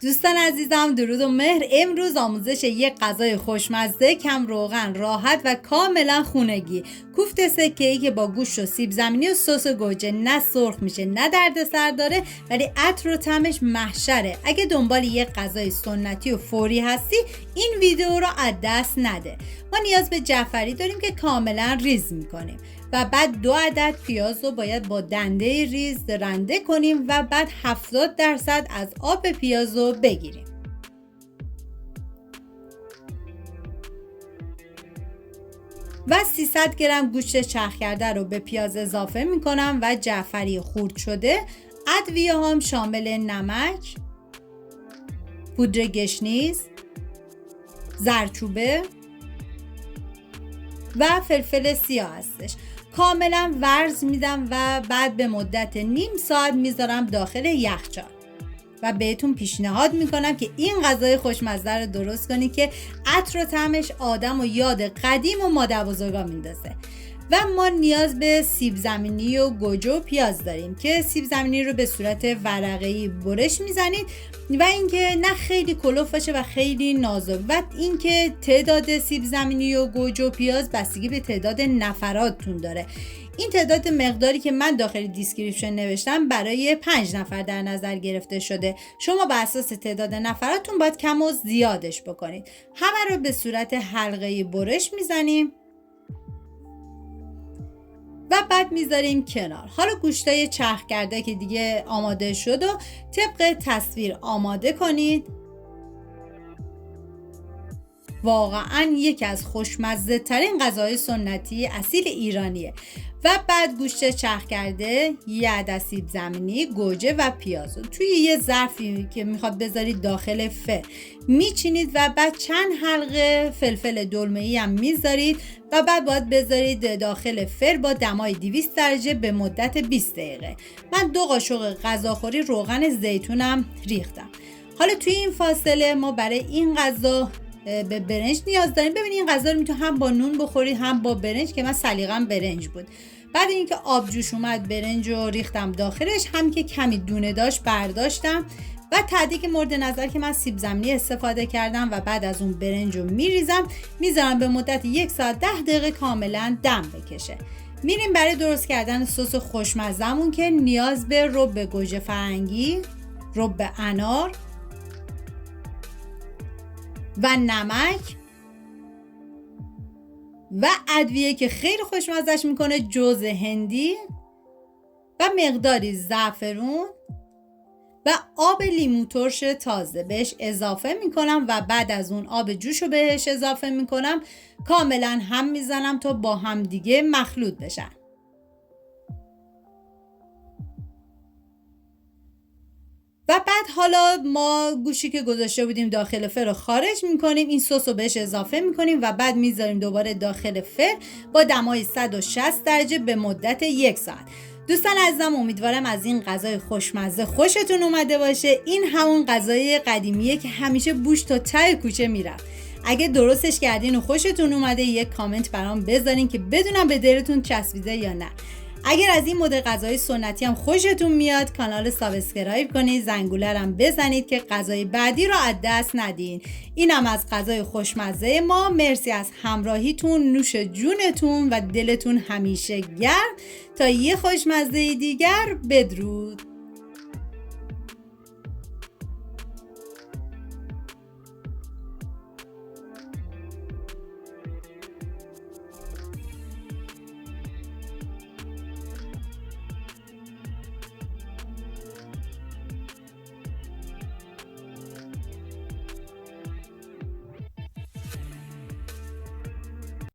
دوستان عزیزم درود و مهر. امروز آموزش یک غذای خوشمزه، کم روغن، راحت و کاملا خونگی. کوفته سکه‌ای که با گوشت و سیب زمینی و سس گوجه نه سرخ میشه نه دردسر داره، ولی عطر و طعمش محشره. اگه دنبال یک غذای سنتی و فوری هستی این ویدیو رو از دست نده. ما نیاز به جعفری داریم که کاملا ریز میکنیم و بعد 2 عدد پیاز رو باید با دنده ریز رنده کنیم و بعد 70% از آب پیاز رو بگیریم. و 300 گرم گوشت چرخ کرده رو به پیاز اضافه میکنم و جعفری خرد شده. ادویه هم شامل نمک، پودر گشنیز، زردچوبه و فلفل سیاه هستش. کاملا ورز میدم و بعد به مدت نیم ساعت میذارم داخل یخچال و بهتون پیشنهاد میکنم که این غذای خوشمزه رو درست کنی که عطر و طعمش آدم و یاد قدیم و مادر بزرگا میندازه. و ما نیاز به سیب زمینی و گوجه و پیاز داریم که سیب زمینی رو به صورت ورقه‌ای برش میزنید و اینکه نه خیلی کلوف باشه و خیلی نازک، و اینکه تعداد سیب زمینی و گوجه و پیاز بستگی به تعداد نفراتتون داره. این تعداد مقداری که من داخل دیسکریپشن نوشتم برای 5 نفر در نظر گرفته شده. شما بر اساس تعداد نفراتون باید کم و زیادش بکنید. همه رو به صورت حلقه‌ای برش میزنیم و بعد میذاریم کنار. حالا گوشتای چرخ کرده که دیگه آماده شد و طبق تصویر آماده کنید. واقعا یکی از خوشمزه ترین غذای سنتی اصیل ایرانیه. و بعد گوشت چرخ کرده، 1 عدد سیب زمینی، گوجه و پیاز توی یه ظرفی که میخواد بذارید داخل فر میچینید و بعد چند حلقه فلفل دلمه‌ای هم میذارید و بعد باید بذارید داخل فر با دمای 200 درجه به مدت 20 دقیقه. من 2 قاشق غذاخوری روغن زیتونم ریختم. حالا توی این فاصله ما برای این غذا به برنج نیاز داریم. ببینید این غذا رو میتونید هم با نون بخورید هم با برنج که من سلیقه‌ام برنج بود. بعد اینکه آب جوش اومد برنج رو ریختم داخلش، هم که کمی دونه داشت برداشتم و تهدیگ مورد نظر که من سیب زمینی استفاده کردم و بعد از اون برنج رو میذارم به مدت 1 ساعت 10 دقیقه کاملا دم بکشه. میریم برای درست کردن سس خوشمزه‌مون که نیاز به رب گوجه فرنگی، رب انار و نمک و ادویه که خیلی خوشمزه‌اش میکنه جوز هندی و مقداری زعفرون و آب لیمو ترش تازه بهش اضافه میکنم و بعد از اون آب جوش رو بهش اضافه میکنم. کاملا هم میزنم تا با هم دیگه مخلوط بشن. و بعد حالا ما گوشی که گذاشته بودیم داخل فر رو خارج میکنیم، این سس رو بهش اضافه میکنیم و بعد میذاریم دوباره داخل فر با دمای 160 درجه به مدت 1 ساعت. دوستان عزیزم امیدوارم از این غذای خوشمزه خوشتون اومده باشه. این همون غذای قدیمیه که همیشه بوش تا ته کوچه میرفت. اگه درستش کردین و خوشتون اومده یک کامنت برام بذارین که بدونم به دلتون چسبیده یا نه. اگر از این مدل غذای سنتی هم خوشتون میاد کانال سابسکرایب کنید، زنگوله رو هم بزنید که غذای بعدی رو از دست ندین. اینم از غذای خوشمزه ما. مرسی از همراهیتون. نوش جونتون و دلتون همیشه گرم. تا یه خوشمزه دیگر، بدرود.